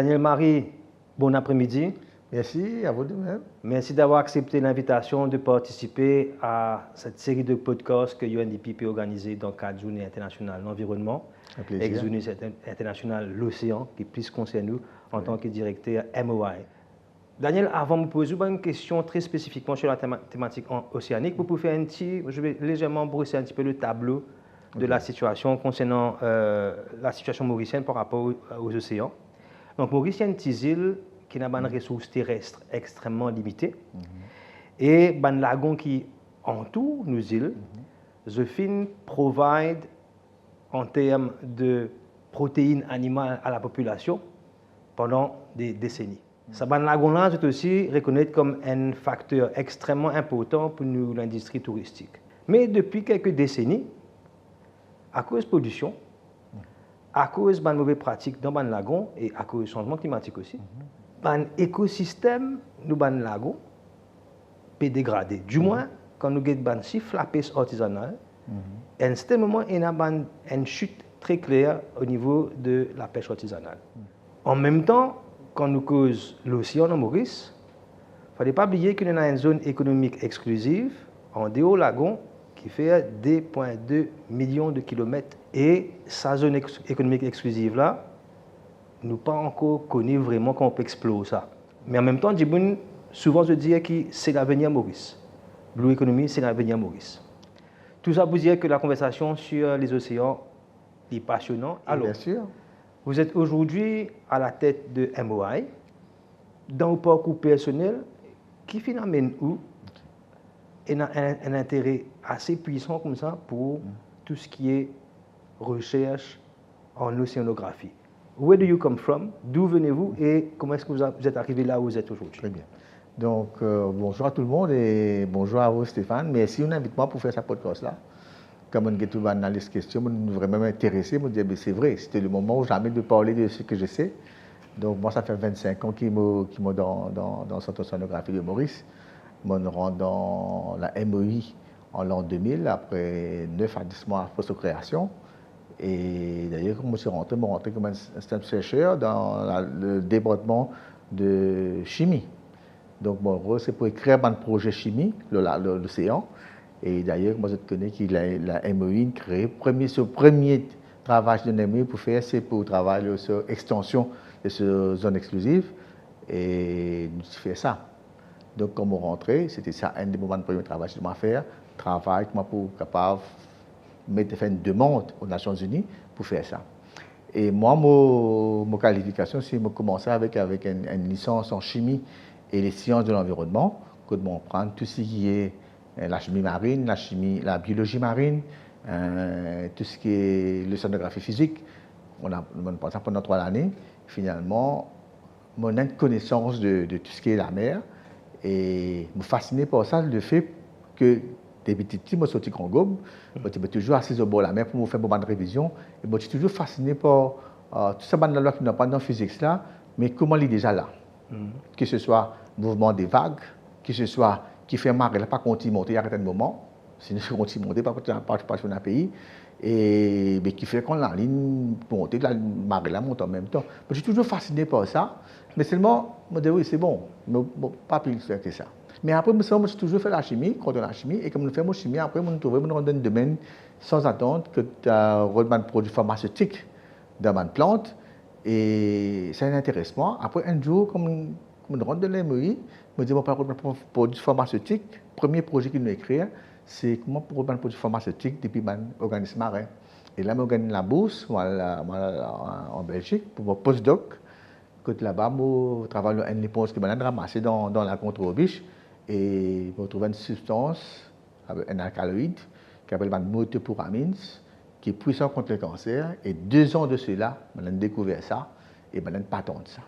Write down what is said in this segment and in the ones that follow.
Daniel Marie, bon après-midi. Merci, à vous de même. Merci d'avoir accepté l'invitation de participer à cette série de podcasts que UNDP peut organiser dans le cadre de la Journée internationale de l'environnement. Un plaisir. Journée internationale de l'océan, qui plus concerne nous en tant que directeur MOI. Daniel, avant de me poser une question très spécifiquement sur la thématique océanique, vous pouvez faire je vais légèrement brosser un petit peu le tableau de la situation concernant la situation mauricienne par rapport aux océans. Donc, Maurice, il y a une petite île qui a une ressource terrestre extrêmement limitée et un lagon qui entoure nos îles. The fin provide en termes de protéines animales à la population pendant des décennies. Ce lagon-là est aussi reconnu comme un facteur extrêmement important pour nous, l'industrie touristique. Mais depuis quelques décennies, à cause de la pollution, à cause de mauvaises pratiques dans le lagon et à cause du changement climatique aussi, l'écosystème du lagon peut dégrader. Du moins, quand nous avons un chiffre la pêche artisanale, à un certain moment, il y a une chute très claire au niveau de la pêche artisanale. En même temps, quand nous causons l'océan en Maurice, il ne fallait pas oublier qu'il y a une zone économique exclusive en dehors du lagon qui fait 2,2 millions de kilomètres. Et sa zone économique exclusive là, nous pas encore connu vraiment comment on peut explorer ça. Mais en même temps, souvent je dis que c'est l'avenir Maurice. Blue Economy, c'est l'avenir Maurice. Tout ça pour dire que la conversation sur les océans est passionnante. Alors, bien sûr. Vous êtes aujourd'hui à la tête de MOI, dans le parcours personnel, qui finalement où un intérêt assez puissant comme ça pour tout ce qui est recherche en océanographie. Where do you come from? D'où venez-vous et comment est-ce que vous êtes arrivé là où vous êtes aujourd'hui? Très bien. Donc, bonjour à tout le monde et bonjour à vous Stéphane. Merci de m'inviter pour faire ce podcast-là. Comme on a tout analysé cette question, je suis vraiment intéressé. Je me dis, c'est vrai, c'était le moment où jamais de parler de ce que je sais. Donc, moi, ça fait 25 ans que je suis dans le centre océanographie de Maurice. Je rentre dans la MOI en l'an 2000, après 9 à 10 mois après sa création. Et d'ailleurs, quand je suis rentré comme un chercheur dans le département de chimie. Donc, mon rôle, c'est pour écrire un projet chimie, l'océan. Et d'ailleurs, moi, je connais que la MOI créé ce premier travail de la MOI pour faire, c'est pour travailler sur l'extension de cette zone exclusive. Et nous avons fait ça. Donc, quand on rentré, c'était ça un des moments de premier travail que je dois faire. Travail pour capable de faire une demande aux Nations Unies pour faire ça. Et moi, ma qualification, c'est de commencer avec une licence en chimie et les sciences de l'environnement, que de prendre tout ce qui est la chimie marine, la biologie marine, tout ce qui est l'océanographie physique. On a passé pendant 3 années. Finalement, on a une connaissance de tout ce qui est la mer. Et je me fascinais par ça, le fait que des petits petits, je suis sorti en gobe, je suis toujours assis au bord de la mer pour me faire une révision. Et je suis toujours fasciné par tout ça, la loi qui n'a pas dans la physique, là, mais comment il est déjà là. Que ce soit le mouvement des vagues, que ce soit qui fait marée, là, pas continuer monter à un moment, sinon il continue monter, pas sur un pays, et mais qui fait qu'on la ligne monter, la marée là monte en même temps. Je suis toujours fasciné par ça, mais seulement, je me dis oui, c'est bon, mais pas plus que ça. Mais après, je suis toujours fait la chimie, contre la chimie, et comme je fais mon chimie, après, je trouve dans un domaine sans attendre que tu as un produit pharmaceutique dans une plante, et ça m'intéresse moi. Après, un jour, comme je rentre dans l'MOI, je me dis, par contre, produit pharmaceutique, premier projet qu'il nous écrit, c'est comment pour un produit pharmaceutique depuis un organisme marin. Et là, je gagne la bourse en Belgique pour mon postdoc. Côté là-bas, je travaille dans une éponge qui m'a ramassée dans la contre-biche et je trouve une substance, un alcaloïde, qui s'appelle motopuramine, qui est puissant contre le cancer. Et 2 ans de cela, je découvert ça et je patente ça.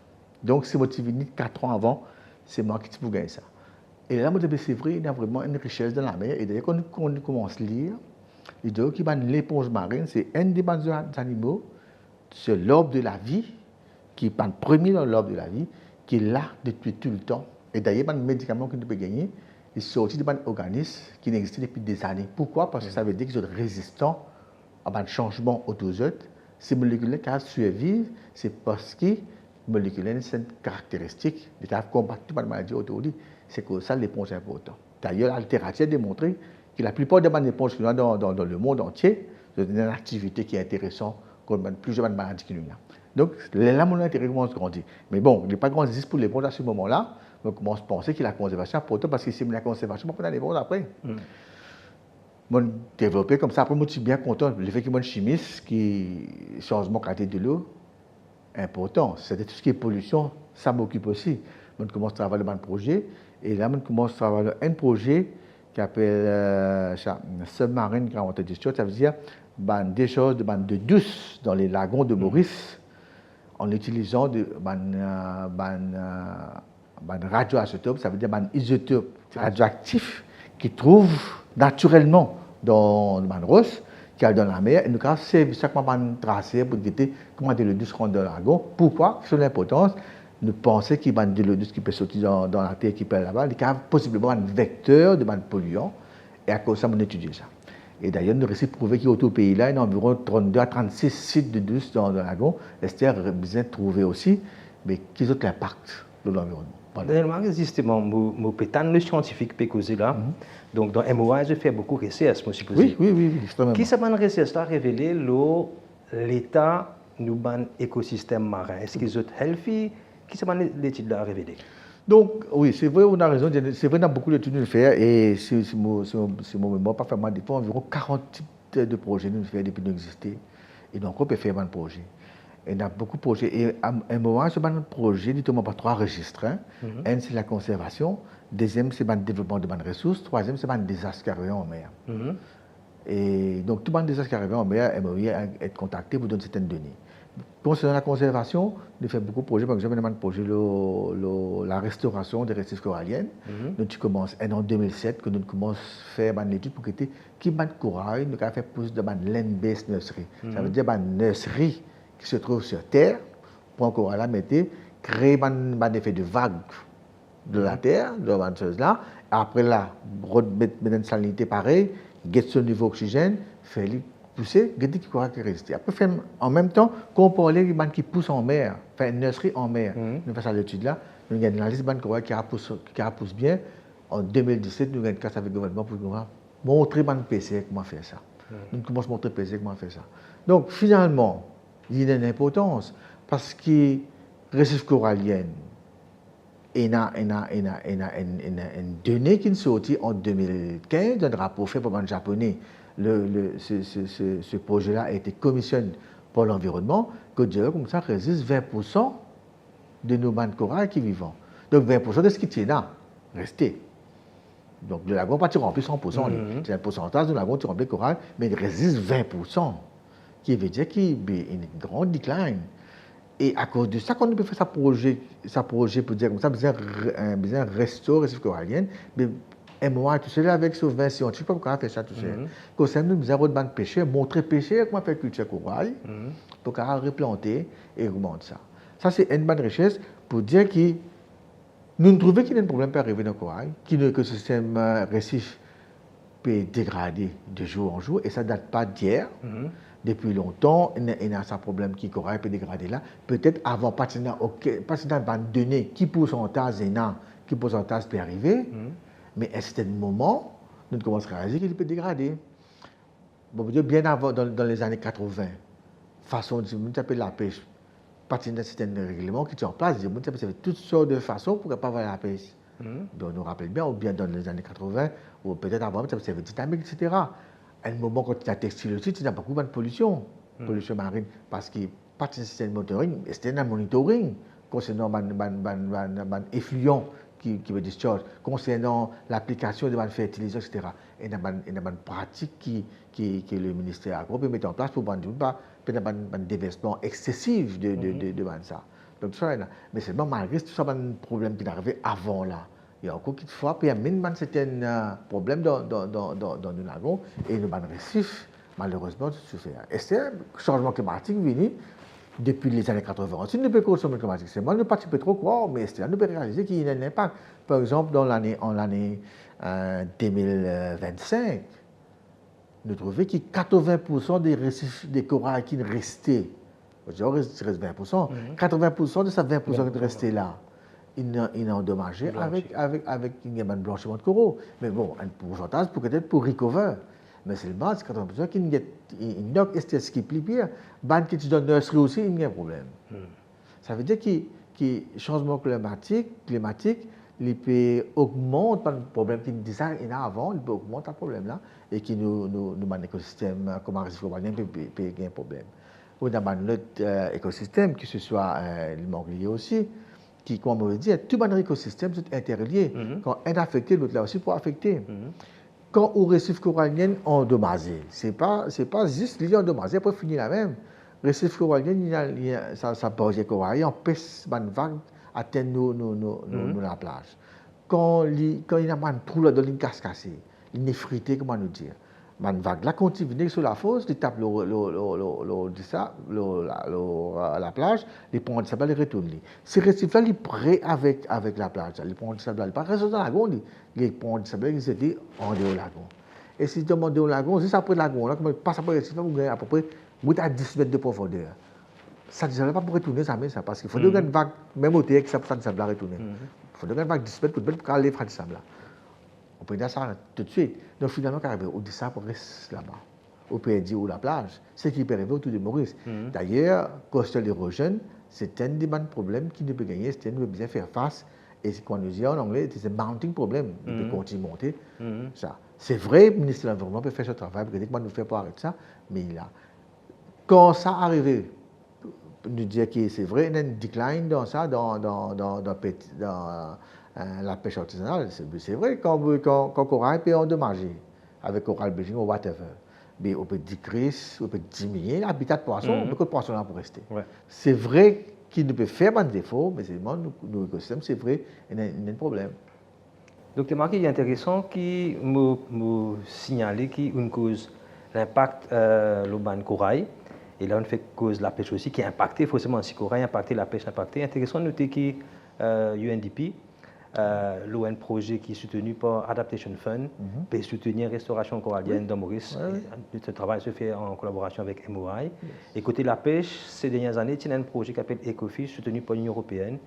Donc, si je venu 4 ans avant, c'est moi qui peux gagner ça. Et là, je me dis, c'est vrai, il y a vraiment une richesse dans la mer. Et d'ailleurs, quand on commence à lire, il dit que l'éponge marine, c'est un des animaux, c'est l'arbre de la vie, qui est le premier dans l'arbre de la vie, qui est là depuis tout le temps. Et d'ailleurs, les médicaments que nous pouvons gagner, ils sont sortis d'un organisme qui n'existait depuis des années. Pourquoi? Parce que ça veut dire qu'ils sont résistants à un changement autour d'eux. Ces molécules qui survivent, c'est parce que moléculaire, c'est une caractéristique de combattre toute maladie autour. C'est que ça, l'éponge est importante. D'ailleurs, l'altération a démontré que la plupart des éponges dans le monde entier, c'est une activité qui est intéressante comme plusieurs maladies qui nous ont. Donc, là, mon intérêt commence à grandir. Mais bon, il n'y a pas grand risque pour l'éponge à ce moment-là. On commence à penser que la conservation est importante parce que c'est la conservation, on peut aller voir après. Mon développé comme ça, après, moi, je suis bien content. Le fait que mon chimiste, qui changement de qualité de l'eau, important. C'est tout ce qui est pollution, ça m'occupe aussi. On commence à travailler dans un projet. Et là, on commence à travailler dans un projet qui s'appelle Submarine Ground Water Discharge. Ça veut dire des choses de douce dans les lagons de Maurice en utilisant des radioisotopes, ça veut dire des isotopes radioactifs qui trouvent naturellement dans le Rose, qui est dans la mer. Et nous avons chaque moment tracé pour guetter comment de l'eau douce rentre dans le lagon. Pourquoi? C'est l'importance. Nous pensons qu'il y a de l'eau douce qui peut sortir dans la terre, qui peut aller là-bas. Il y a possiblement un vecteur de polluants. Et à cause de ça, on étudie ça. Et d'ailleurs, nous avons prouvé qu'il y a au pays-là, il y a environ 32 à 36 sites de douce dans le lagon. Esther a besoin de trouver aussi, mais qu'ils ont l'impact de l'environnement. Voilà. Justement, le scientifique peut causer là. Donc, dans MOA, je fais beaucoup de recherches, je suppose. Oui, extrêmement. Qui ça m'a recherche a révélé l'état de l'écosystème marin? Est-ce qu'ils sont healthy? Qui ça m'a l'étude a révélé? Donc, oui, c'est vrai, on a raison. C'est vrai, on a beaucoup d'études à faire. Et c'est mon mémoire, parfaitement des fois, environ 40 types de projets nous faisons depuis nous exister. Et donc, on peut faire un projet. Et on a beaucoup de projets. Et à un moment, c'est un projet, notamment par 3 registres. Un, c'est la conservation. Deuxième, c'est le développement de bonnes ressources. Troisième, c'est le désastre qui arrive en mer. Et donc, tout le désastre qui arrive en mer aimerait être contacté pour donner certaines données. Concernant la conservation, nous faisons beaucoup de projets. Par exemple, nous avons un projet la restauration des récifs coralliennes. Nous commençons en 2007 que nous commençons à faire une étude pour que qui de corail, nous avons fait plus de land-based nursery. Ça veut dire une nurserie qui se trouve sur terre, pour encore la mettre, créer un effet de vague de la terre, de cette chose-là. Après là, mettre une salinité pareille, guetter son niveau d'oxygène, faire pousser, guetter qui corail qui reste. Après, en même temps, qu'on parle des gens qui poussent en mer, faire une nurserie en mer. Nous faisons l'étude là, nous avons une liste de corail qui pousse bien. En 2017, nous avons une casse avec le gouvernement pour montrer à PC comment faire ça. Nous commençons à montrer PC comment faire ça. Donc, finalement, il y a une importance parce que les récifs coralliens, il y a une donnée qui est sortie en 2015 d'un rapport fait par un japonais. Ce projet-là a été commissionné par l'environnement, que dirait comme ça résiste 20% de nos bandes corail qui vivent. Donc 20% de ce qui tient là, resté. Donc le lagon pas rempli 100%. C'est un pourcentage de lagon qui remplit corail, mais il résiste 20%. Qui veut dire qu'il y a une grande décline. Et à cause de ça, quand on peut faire sa projet pour dire comme ça, besoin restaurer les récifs coralliens, mais moi, tout seul avec subvention, tu ne peux pas faire ça tout seul. Comme ça, nous avons besoin de pêcher, montrer pêcher comment faire culture corail, pour replanter et remonter ça. Ça, c'est une bonne richesse pour dire que nous trouvons qu'il y a un problème qui peut arriver dans le corail, que le système récif peut dégrader de jour en jour, et ça ne date pas d'hier. Depuis longtemps, il y a un problème qui corail peut dégrader là. Peut-être avant, pas de données qui poussent en tasse et qui poussent en tasse peut arriver. Mais à un certain moment, nous commençons à réaliser qu'il peut dégrader. Bon, bien avant, dans les années 80, façon de taper la pêche, partir d'un certain règlement qui est en place, il y avait toutes sortes de façons pour ne pas avoir la pêche. Donc, on nous rappelle bien, ou bien dans les années 80, ou peut-être avant, ça avait dynamique, etc. À un moment, quand tu as textile aussi, tu as beaucoup de pollution marine, parce que partir d'un système de monitoring, c'était un monitoring concernant effluents qui veut discharge, concernant l'application de fertilisants, etc. Et il y a une pratique que le ministère agro peut mettre en place pour un déversement excessif de ça. Donc, ça, mais seulement malgré tout ça, il y a un problème qui est arrivé avant là. Il y a encore quelquefois, il y a même certains problèmes dans le lagon et le récif, malheureusement, tout se fait. Et c'est un changement climatique venu depuis les années 80. Si nous ne pouvons pas consommer climatique, c'est moi, nous ne participons trop quoi, mais nous pouvons réaliser qu'il y a un impact. Par exemple, en l'année 2025, nous trouvons que 80% des récifs des corails qui restaient Il reste 20%. 80% de ces 20% qui restent là, il est endommagé avec une blanchiment de coraux. Mais bon, un pourcentage peut-être pour recover. Mais c'est le bas, c'est 80% qui n'y a ce qui plie bien. Ban qui te donne nursery aussi, il y a un problème. Ça veut dire que le changement climatique, il peut augmenter le problème qui nous y a avant, il peut augmenter le problème là, et qui nous un écosystème comme un récif corallien peut un problème. On a un autre écosystème, que ce soit le manglier aussi, qui, comme on veut dire, tout un écosystème est interlié. Quand un est affecté, l'autre là aussi peut affecter. Quand au récif corallien endommagé, c'est pas juste lié endommagé, après finir la même. Récif corallien, ça bouge corallien, empêche une vague atteindre la plage. Quand il y a un trou là dans une casse cassée, il est frité, comment nous dire. Une vague là continue sur la fosse, il tape la plage, il prend le sable et retourne. Ce récif là, il est prêt avec la plage. Il prend le sable, il pas reste dans la lagon, il prend le sable et il se dit en dehors du lagon. Et si tu demandes de lagon, si ça après le lagon, là, comme il passe après le récif, vous gagnez à peu près à 10 mètres de profondeur. Ça ne devrait pas pour retourner ça, mais ça, parce qu'il faut une vague, même au que ça ne va retourner. Il faut une vague 10 mètres pour aller faire du sable là. On peut dire ça tout de suite. Donc finalement, quand on dit ça, on reste là-bas. On peut dire où la plage, ce qui peut arriver autour de Maurice. D'ailleurs, coastal erosion, c'est un des problèmes qui ne peut gagner, c'est un qui bien faire face. Et quand on dit en anglais, c'est un mounting problem. Il peut continuer à monter. Ça. C'est vrai, le ministre de l'Environnement peut faire ce travail, peut-être qu'on ne fait pas arrêter ça, mais il a. Quand ça arrive, nous dire que c'est vrai, il y a un déclin dans ça, dans la pêche artisanale. C'est vrai, quand corail peut endommager, avec corail bleaching ou whatever, mais on peut décréer, on peut diminuer l'habitat de poisson, on peut que le poisson là pour rester. Ouais. C'est vrai qu'il ne peut faire un défaut, mais c'est nos écosystèmes, c'est vrai, il y a un problème. Docteur Marquis, il est intéressant qui me signaler qu'une cause l'impact le corail. Et là, on fait cause de la pêche aussi, qui a impacté forcément si corail, impacté la pêche, impacté. Intéressant de noter que UNDP, l'ON projet qui est soutenu par Adaptation Fund, peut soutenir la restauration corallienne dans Maurice. Ce travail se fait en collaboration avec MOI. Et côté la pêche, ces dernières années, il y a un projet qui s'appelle Ecofish, soutenu par l'Union européenne,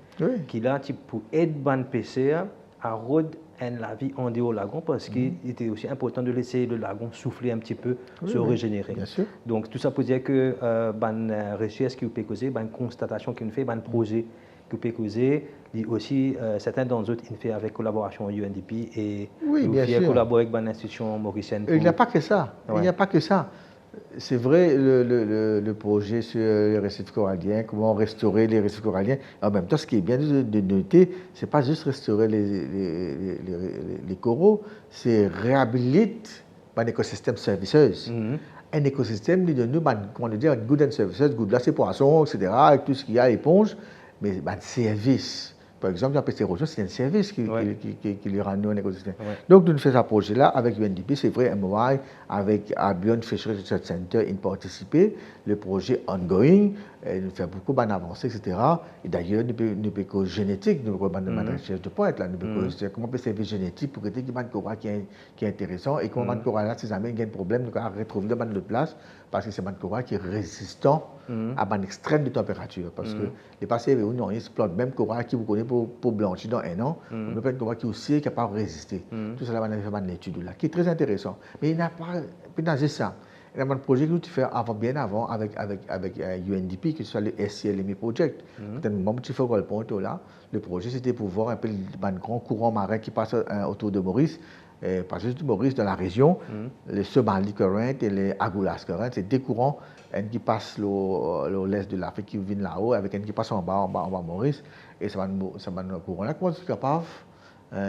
qui là, pour aider les pêcheurs à rôder la vie en dehors du lagon parce qu'il était aussi important de laisser le lagon souffler un petit peu, se régénérer. Bien sûr. Donc tout ça pour dire que recherche qui peut causer, constatation qu'il fait, projet qui peut causer, aussi certains d'entre eux il fait avec collaboration UNDP et il fait collaborer avec l'institution mauricienne. Il n'y a pas que ça. Il n'y a pas que ça. C'est vrai, le projet sur les récifs coralliens, comment restaurer les récifs coralliens. En même temps, ce qui est bien de noter, ce n'est pas juste restaurer les coraux, c'est réhabiliter un écosystème serviceuse. Un écosystème, de nous, comment dire, good and services, good là, c'est poissons, etc., avec tout ce qu'il y a, éponge, mais un service. Par exemple, la pêche érosion, c'est un service qui lui rend un écosystème. Donc, nous faisons ce projet-là avec UNDP, c'est vrai, MOI, avec Albion Fisheries Research Center, ils participent. Le projet ongoing, nous fait beaucoup d'avancées, etc. Et d'ailleurs, nous pouvons génétique, nous pouvons faire recherche de pointe, nous pouvons comment on peut servir génétique pour que il y ait un corail qui est intéressant et comment un corail là, si jamais il y a un problème, nous pouvons retrouver dans notre place parce que c'est un corail qui est résistant à un extrême de température. Parce que les passés, on exploite même corail qui vous connaît pour blanchir dans un an, on peut être un corail qui est aussi capable de résister. Tout cela, on a fait une étude là, qui est très intéressant. Mais il n'a pas juste ça. Il y a un projet que nous avons fait bien avant avec UNDP, que ce soit le SCLMI Project. Peut-être le moment où tu fais le point là, le projet c'était pour voir un peu un grand courant marin qui passe autour de Maurice. Pas juste de Maurice, dans la région, les Somali Current et les Agulhas Current, c'est des courants qui passent l'est de l'Afrique qui viennent là-haut, avec un qui passe en bas Maurice, et ça va un courant-là, comment c'est capable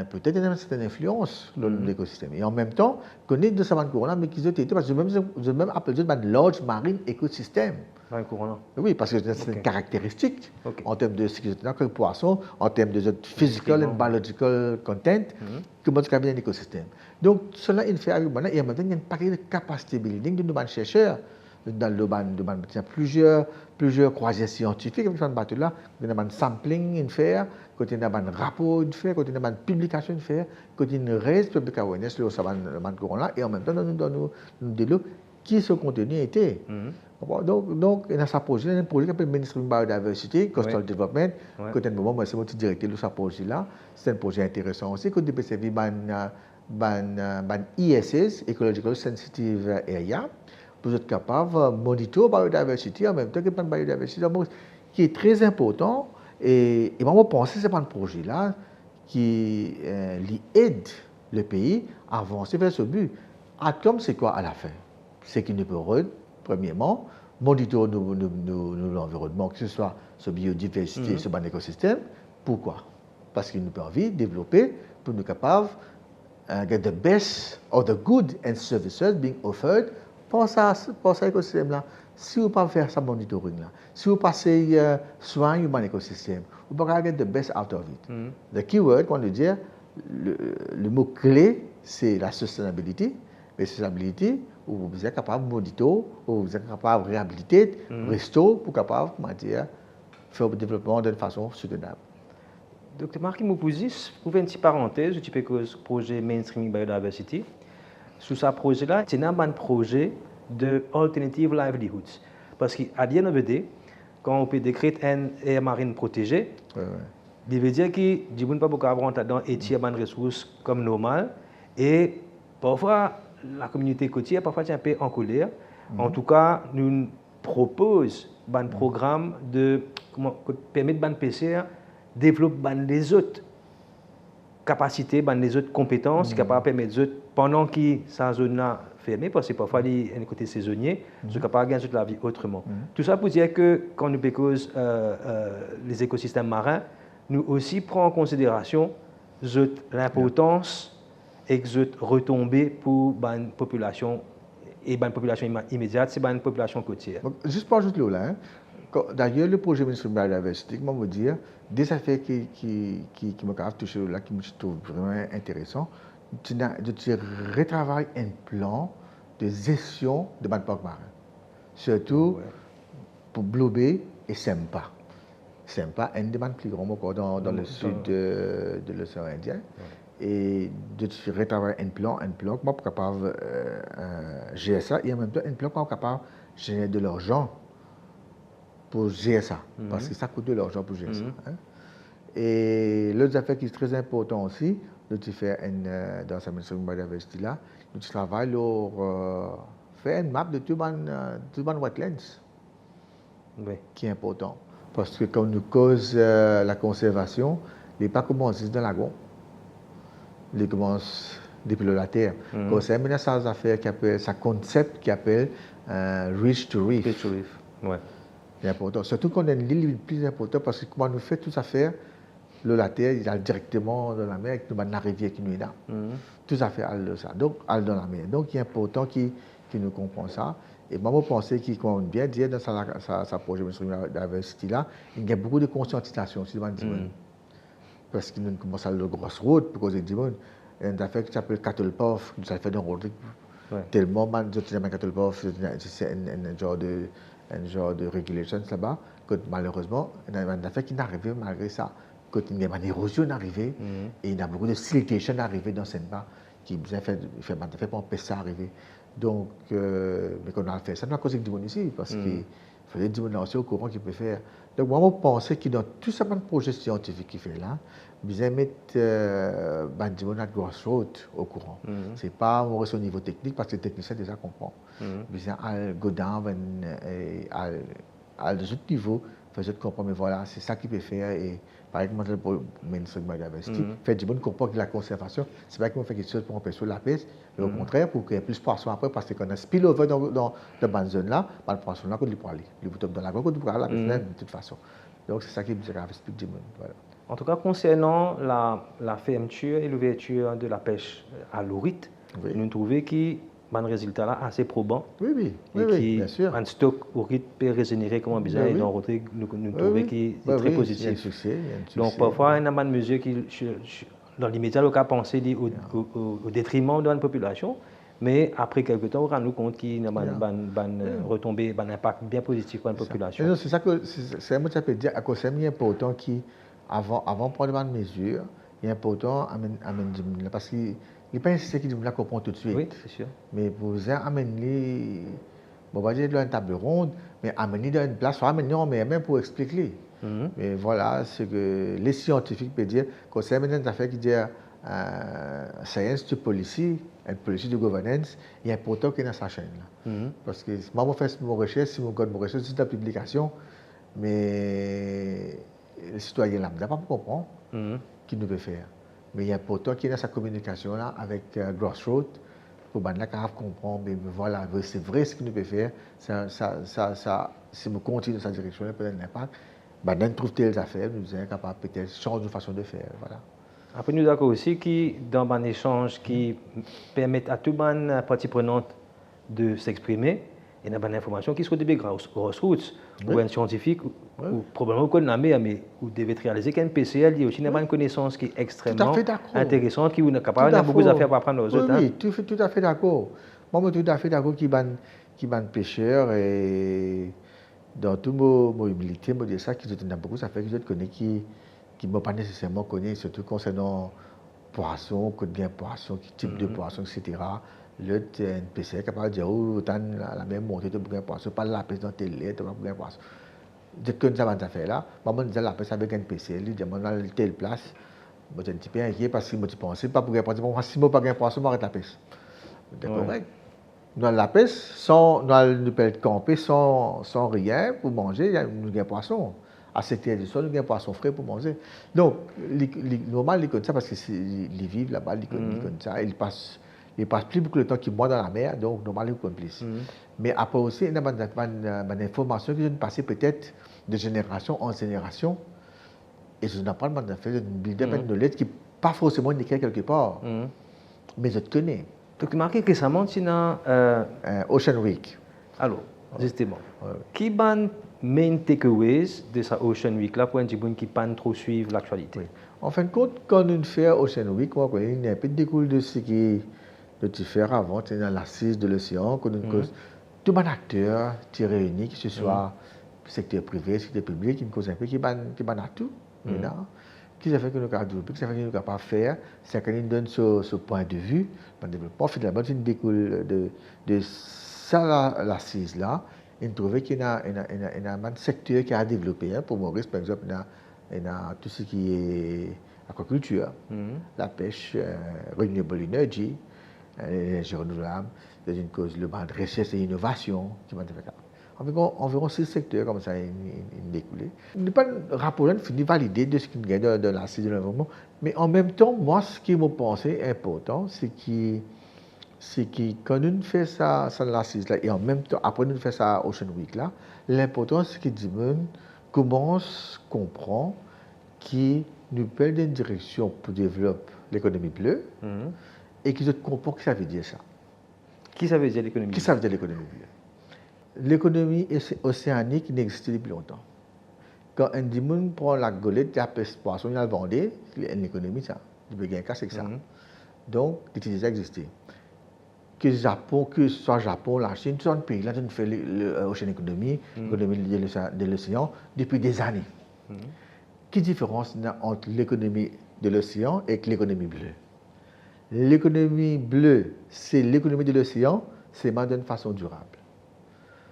peut-être une certaine influence dans l'écosystème. Et en même temps, connaître de ce courant-là, mais qu'ils ont été, parce que je même appelé ça un large marine écosystème. Oui, parce que c'est une caractéristique en termes de sécurité de poisson, en termes de physical and biological content, comment ça un écosystème. Donc, cela, il fait avec et en même temps, il y a une paquet de capacité building de nos chercheurs. Dans le ban, il y a plusieurs croisés scientifiques avec ce bateau-là. Il y a un sampling à faire, il y a un rapport à faire, il y a une publication à faire, il y a une raise publique awareness sur ce courant-là, et en même temps, nous développons qui ce contenu était. Donc, il y a un projet qui s'appelle Mainstream Biodiversity, Coastal Development. Quand un moment, moi, c'est mon petit directeur de ce projet-là. C'est un projet intéressant aussi. Quand on servi ISS, Ecological Sensitive Area, pour être capable de monitorer la biodiversité en même temps que la biodiversité, qui est très important. Et moi, je pense que c'est un projet-là qui aide le pays à avancer vers ce but. Atom, c'est quoi à la fin? C'est qu'il ne peut premièrement, monitorer l'environnement, que ce soit sur biodiversité, sur l'écosystème. Pourquoi? Parce qu'il nous permet de développer pour nous capables get the best or the good and services being offered pour cet écosystème-là. Si vous ne pouvez pas faire ce monitoring-là, si vous passez soin de l'écosystème, vous ne pouvez pas get the best out of it. The keyword, quand on dit, le mot-clé, c'est la sustainability. La sustainability, vous êtes capable de monitorer, vous êtes capable de réhabiliter, restaurer, pour capable de faire le développement d'une façon soutenable. Dr. Marc Moupousis, pour faire une petite parenthèse, je peux que projet Mainstreaming Biodiversity. Sous ce projet-là, c'est un projet de Alternative Livelihoods. Parce qu'à the end of the day, quand on peut décrire une aire marine protégée, il veut dire que du monde pas beaucoup avoir dedans et tirer des ressources comme normal. Et parfois, la communauté côtière, parfois, est un peu en colère. En tout cas, nous proposons un programme de permettre aux PCR de développer les autres capacités, les autres compétences, capables de permettre aux autres, pendant que sa zone-là fermée, parce que parfois, il y a un côté saisonnier, sont capables de gagner la vie autrement. Tout ça pour dire que quand nous pécose les écosystèmes marins, nous aussi prenons en considération l'importance et les retombées pour la population et la population immédiate, c'est la population côtière. Donc, juste pour ajouter là, d'ailleurs, le projet Mainstream Biodiversity, comment vous dire, des affaires qui me touché là, qui me trouve vraiment intéressant, tu retravailles un plan de gestion de ban parc marin, surtout pour Blue Bay et Sempa. Sempa est un des plus grands encore dans le sud de l'océan Indien. Et de retravailler un plan pour être capable de gérer ça, et en même temps un plan pour être capable de générer de l'argent pour gérer ça, parce que ça coûte de l'argent pour gérer ça. Hein. Et l'autre affaire qui est très important aussi, nous dans cette mission de biodiversité-là, nous travaillons sur faire une map de tout les wetlands, qui est important. Parce que quand nous cause la conservation, il n'est pas commencé dans la gonde. Il commence depuis la terre. Quand c'est une affaire qui appelle, un concept qui appelle Reach to Reef. Reach to Reef, ouais. C'est important. Surtout qu'on a une ligne plus importante parce que comment nous fait toute affaire, la terre, il a directement dans la mer avec la rivière qui nous est là. Tout à fait, donc, dans la mer. Donc, il est important qu'il nous comprenne ça. Et moi, je pense qu'il compte bien dire dans sa projet de diversité-là, il y a beaucoup de conscientisation sur le monde. Parce qu'il commence à le grosse route pour causer du monde. Il y a une affaire qui s'appelle Cattle Puff, qui s'appelle dans route. Tellement, Cattle Puff, c'est un genre de régulation là-bas, que malheureusement, il y a une affaire qui n'est arrivée malgré ça. Quand il y a une érosion arrivée, et il y a beaucoup de siltation arrivée dans cette bas, qui fait pour empêcher ça arriver. Donc, mais qu'on a fait ça, on a causé du monde ici, parce qu'il fallait du monde aussi au courant qu'il peut faire. Donc, moi, je pense que dans tout ce projet scientifique qu'il fait là, bien mettre du monde à grassroots au courant. Ce n'est pas au niveau technique, parce que les techniciens déjà comprennent. Bien, à go down à des autres niveaux, faire comprendre, mais voilà, c'est ça qu'il peut faire. Et par exemple, pour Mainstream Biodiversity, faire du monde comprendre que la conservation, c'est pas qu'on fait quelque chose pour empêcher la pêche, mais au contraire, pour qu'il y ait plus de poissons après, parce qu'on a spillover dans cette zone-là, le poisson-là, qu'on peut aller. Il tombe dans la gueule, qu'on peut aller la pêche même, de toute façon. Donc, c'est ça qui explique du monde. Voilà. En tout cas, concernant la fermeture et l'ouverture de la pêche à l'ourite, nous trouvons que le résultat là assez probant. Oui, bien sûr. Un stock ourite peut régénérer comme bizarre et donc nous trouvons que c'est très positif. Il y a un succès. Donc parfois, il y a une mesure qui, dans l'immédiat, on a pensé au détriment de la population, mais après quelques temps, on rend nous compte qu'il y a une retombée, un impact bien positif pour la population. C'est ça que c'est un mot que ça peut dire à cause c'est important qu'avant de prendre une mesure, il est important parce qu'il n'est pas nécessaire qu'il la comprend tout de suite. Oui, c'est sûr. Mais pour vous amener, bon, on va dire dans une table ronde, mais amener dans une place, soit amener en même pour expliquer. Mais voilà, ce que les scientifiques peuvent dire, quand c'est une affaire qui dit science to policy, and policy to governance, il est important qu'il y ait dans sa chaîne. Parce que moi, je fais mon recherche, si mon recherche, c'est la publication, mais le citoyen lambda pas comprendre qu'il nous peut faire. Mais il est important qu'il y ait dans sa communication là, avec Grassroots, pour que comprendre, mais voilà, c'est vrai ce qu'il nous peut faire, si on continue dans sa direction, il peut avoir un impact. On trouve telles affaires, nous sommes capables peut-être changer de façon de faire. Voilà. Après, nous d'accord aussi qui, dans un échange qui permet à toute les parties prenantes de s'exprimer, et dans une information qui soit des grassroots, ou un scientifique, ou probablement qu'on a mais vous devez réaliser qu'un PCL, il y a aussi une connaissance qui est extrêmement intéressante, qui est capable de beaucoup d'affaires pour apprendre aux autres. Oui, tout à fait d'accord. Moi, je suis tout à fait d'accord qu'il y a des pêcheurs et dans toute mobilité, je dis ça, qu'ils ont beaucoup d'affaires qu'ils connaissent qui ne m'ont pas nécessairement connu, surtout concernant poisson, code bien poisson, quel type de poisson, etc. Le NPC est capable de dire, oh, autant la même montée de bouquin poisson, pas la pêche dans tel lait, de bouquin poisson. Je connais ça, cette affaire-là. Moi, je dis la pêche avec un NPC, il dit, moi, dans telle place, je suis un petit peu inquiet parce que je pense pas pour poisson. Si je n'ai pas de poisson, je m'arrête la pêche. C'est correct. Dans la pêche, nous pouvons camper sans rien pour manger, nous avons poisson. À cette heure du soir, nous avons poisson frais pour manger. Donc, normalement, ils connaissent ça parce qu'ils vivent là-bas, ils connaissent ça. Ils passent plus beaucoup de temps qu'ils boivent dans la mer, donc normalement, ils connaissent plus. Mais après aussi, il y a une information qui vient de passer peut-être de génération en génération. Et je n'ai pas de knowledge qui n'est pas forcément écrit quelque part. Mais je te connais. Donc, marqué récemment, c'est dans Ocean Week. Alors, justement, qui ban main takeaways de sa Ocean Week là pour un petit peu qui ne pas trop suivre l'actualité? En fin de compte, quand on fait Ocean Week, moi, il y a un peu de découle de ce qui de faire avant, c'est dans l'assise de l'océan, tout le monde acteur qui réunit, que ce soit secteur privé, secteur public, qui cause un peu, qui ban à tout, qui fait que nous avons développé, qui fait que nous avons pas faire, c'est qu'on donne ce point de vue, le développement finalement c'est une découle de ça l'assise là, il trouve qu'il y a un secteur qui a développé, pour Maurice par exemple, il y a tout ce qui est aquaculture, la pêche, renewable energy, l'énergie renouvelable, c'est une cause le banc de recherche et innovation qui va faire. Environ 6 secteurs comme ça, il découlé. Il n'est pas rapporté, fini validé de ce qu'il y a dans l'assise de l'environnement, mais en même temps, moi, ce qui me pensait important, c'est que quand nous faisons ça l'assise là, et en même temps, après nous faisons ça Ocean Week là, l'important, c'est que les gens commencent à comprendre que nous prenons une direction pour développer l'économie bleue, et qu'ils comprennent ce que ça veut dire ça. Qui ça veut dire l'économie bleue? Qui ça veut dire l'économie bleue? L'économie océanique n'existe depuis longtemps. Quand un monde prend la golette, il y a des poissons, il y a le vendé, l'économie, ça. Il peut gagner c'est ça. Donc, l'utilisation existe. Que ce soit Japon, la Chine, tous les pays là, ont fait l'océan économie, l'économie de l'océan depuis des années. Quelle différence il y a entre l'économie de l'océan et l'économie bleue? L'économie bleue, c'est l'économie de l'océan, c'est d'une façon durable.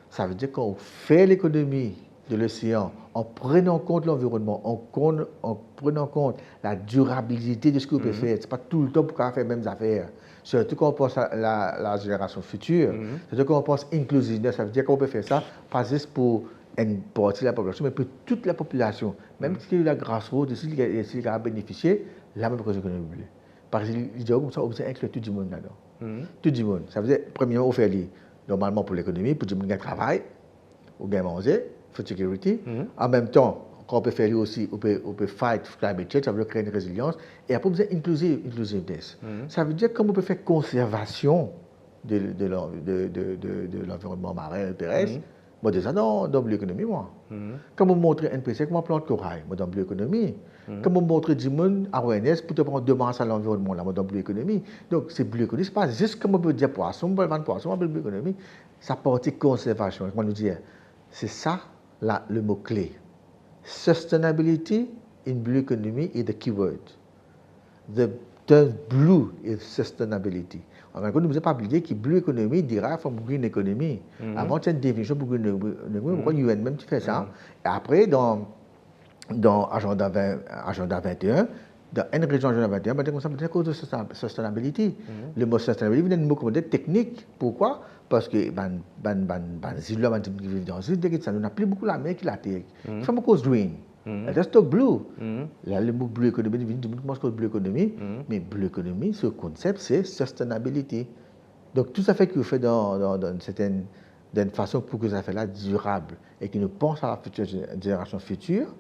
Ça veut dire qu'on fait l'économie de l'océan en prenant en compte l'environnement, en prenant en compte la durabilité de ce qu'on peut faire. Ce n'est pas tout le temps pour faire les mêmes affaires. Surtout quand on pense à la génération future, surtout quand on pense inclusivement, ça veut dire qu'on peut faire ça, pas juste pour une partie de la population, mais pour toute la population. Même si la grassroots, s'il a bénéficié, la même chose l'économie bleue. Parce qu'il dit comme ça, on peut inclure tout le monde là-dedans. Tout le monde. Ça veut dire, premièrement, on fait normalement pour l'économie, pour tout le monde qui travaille, ou bien manger, food security. En même temps, quand on peut faire aussi, on peut fight climate change, ça veut dire créer une résilience. Et après, on peut inclusiveness. Ça veut dire comment on peut faire conservation de l'environnement marin et terrestre. Moi, déjà, dans l'économie, moi. Comment montrer NPC, comment plante corail, moi, dans l'économie. Comment montrer du monde à ONS pour te prendre demande à l'environnement, là, moi, dans l'économie. Donc, c'est l'économie, ce n'est pas juste comme on peut dire poisson, on peut vendre poisson, on peut l'économie. Ça partie conservation, comment nous dire. C'est ça, là, le mot-clé. Sustainability in blue economy is the keyword. the term blue is sustainability. En fait, nous ne pouvons pas oublier que blue economy dérive from green economy. Avant, tu as une définition pour green economy, pourquoi UN même tu fais ça. Et après, dans Agenda 21, dans une région Agenda 21, c'est à cause de sustainability. Le mot sustainability vient de mot technique. Pourquoi? Parce que les îles qui vivent dans les îles, ça n'a plus beaucoup la mer qui la terre. C'est à cause green. Let's talk blue. Là, le mot blue economy, tout le monde commence par blue economy, mais blue economy, ce concept, c'est sustainability. Donc, tout ça fait que vous faites dans une certaine façon pour que ça fait là durable et que nous pensons à la génération future,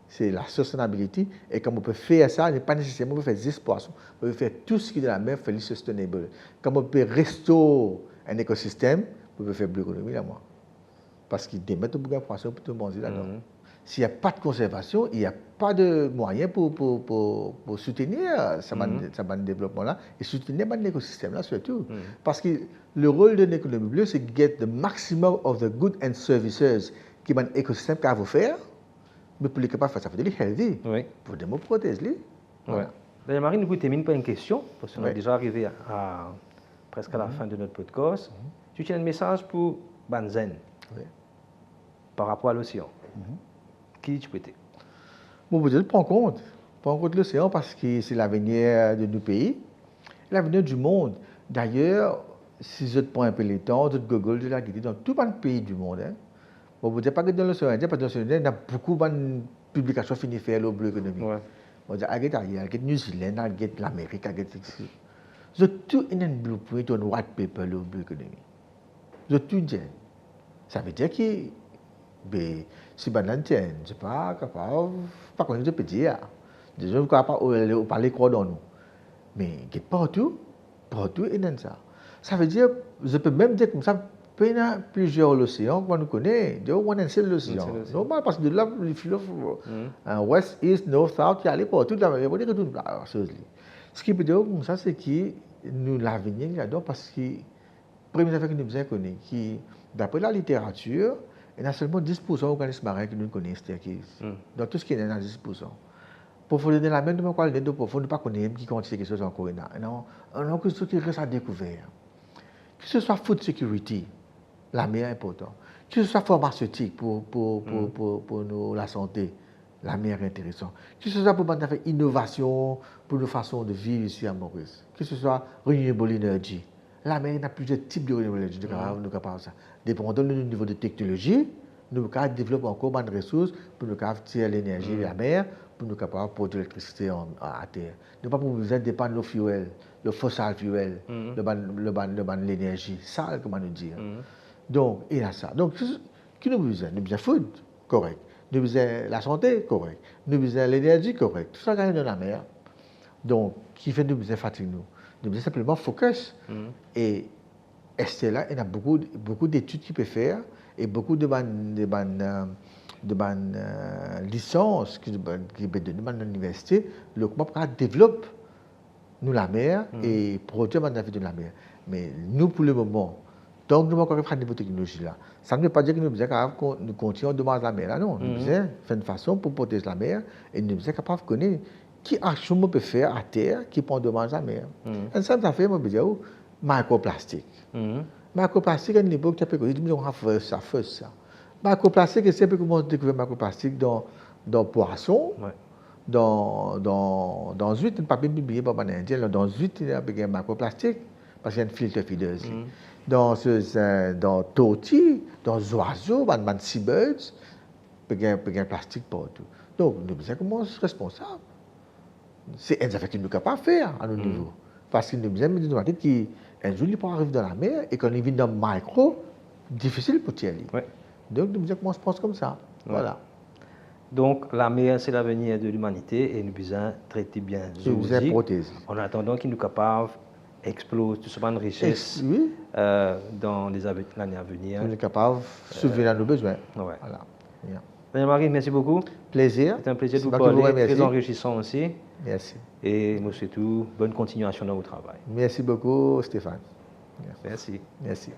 c'est la sustainability. Et comme on peut faire ça, il n'est pas nécessairement on peut faire 10 poissons, on peut faire tout ce qui est de la mer, faire le sustainable. Comme on peut restaurer un écosystème, on peut faire blue economy là, moi. Parce qu'il démettent beaucoup de poissons pour tout manger là-dedans. S'il n'y a pas de conservation, il n'y a pas de moyens pour soutenir ce développement-là et soutenir l'écosystème-là surtout. Parce que le rôle de l'économie bleue, c'est de get the maximum of the goods and services qui est l'écosystème qu'à vous faire, mais pour les capables de faire ça, il faut être healthy. Oui. Pour des mots prothèses. Voilà. Daniel Marie, nous terminons par une question, parce qu'on est Oui. déjà arrivé presque à la fin de notre podcast. Tu tiens un message pour Banzen par rapport à l'océan. Qui tu peux être? Bon, je prends en compte l'océan parce que c'est l'avenir de nos pays, l'avenir du monde. D'ailleurs, si je prends un peu le temps, je Google, je l'ai dans tout le pays du monde. Bon, vous ne dites pas que dans l'océan Indien, parce que dans l'océan Indien, il y a beaucoup de publications finies faire le bleu économique. On dit, il y a New Zealand, il y a l'Amérique, il y a je tout in un blueprint, un white paper, le bleu économique. Je tout dit. Ça veut dire que si je suis pas capable, pas qu'on peut dire. Je ne suis pas capable parler quoi dans nous. Mais partout, il y a ça. Ça veut dire, je peux même dire comme ça, il y a plusieurs océans qu'on connaît. Il y a un seul océan. Normal, parce que de là, les philosophes, West, East, North, South, il y a partout. Il y a beaucoup de choses. Ce qui peut dire comme ça, c'est que nous l'avenir là-dedans, parce que, première affaire que nous avons connue, qui, d'après la littérature, il y a seulement 10% d'organismes marins que nous connaissons. Dans tout ce qui est dans 10%. Pour faire de la mer, nous ne pouvons pas connaître qui contient quelque chose encore. Non, on a quelque chose qui reste à découvrir. Que ce soit food security, la mer est importante. Que ce soit pharmaceutique pour nous, la santé, la mer est intéressante. Que ce soit pour faire innovation, pour nos façons de vivre ici à Maurice. Que ce soit renewable energy. La mer, il y a plusieurs types de renewable energy. Nous capables de ça. Dépendant du niveau de technologie, nous pouvons développer encore des ressources pour nous tirer l'énergie de la mer, pour nous capables de produire l'électricité à terre. Nous ne pouvons pas besoin de dépendre de fuel, le fossil fuel, l'énergie sale, comment nous dire. Donc, il y a ça. Donc, qu'est-ce que nous avons besoin? Nous avons besoin de food, correct. Nous avons besoin de la santé, correct. Nous avons besoin de l'énergie, correct. Tout ça gagne dans la mer. Donc, qui fait nous besoin de fatigue nous? Nous avons simplement focus. Et là, il y a beaucoup d'études qui peuvent faire et beaucoup de licences qui peuvent donner à l'université. Le comment développe nous la mer et produire la vie de la mer. Mais nous, pour le moment, tant que nous avons encore fait niveau technologie là, ça ne veut pas dire que nous nous continuons de manger la mer là, non. Nous devons faire une façon pour protéger la mer et nous sommes capables de connaître qui action on peut faire à terre qui prend de manger la mer. Et ça fait, moi, je dire, microplastique. Microplastique, à une époque, tu as pu dire, ça. Microplastique, c'est un peu comment on découvre microplastique dans poisson. Dans huître, il n'y a pas bien publié par les Indiens. Dans huître, il y a un microplastique, parce qu'il y a un filtre fideuse. Dans tortilles, dans oiseaux, dans seabirds, il y a un plastique partout. Donc, nous sommes comment responsables. C'est un affaire que nous sommes capables de faire à nos niveaux. Parce que nous sommes des qui, un jour, ils peuvent arriver dans la mer et quand ils viennent dans le micro, difficile pour y aller. Donc, nous sommes comment on se pense comme ça. Voilà. Donc, la mer, c'est l'avenir de l'humanité et nous devons traiter bien zoologie en attendant qu'ils nous capables d'exploser toute cette richesse dans les années à venir. Nous sommes capables de soulever à nos besoins. Voilà. Yeah. Daniel Marie, merci beaucoup. Plaisir. C'est un plaisir de vous parler, très enrichissant aussi. Merci. Et moi surtout, bonne continuation dans votre travail. Merci beaucoup, Stéphane. Merci. Merci.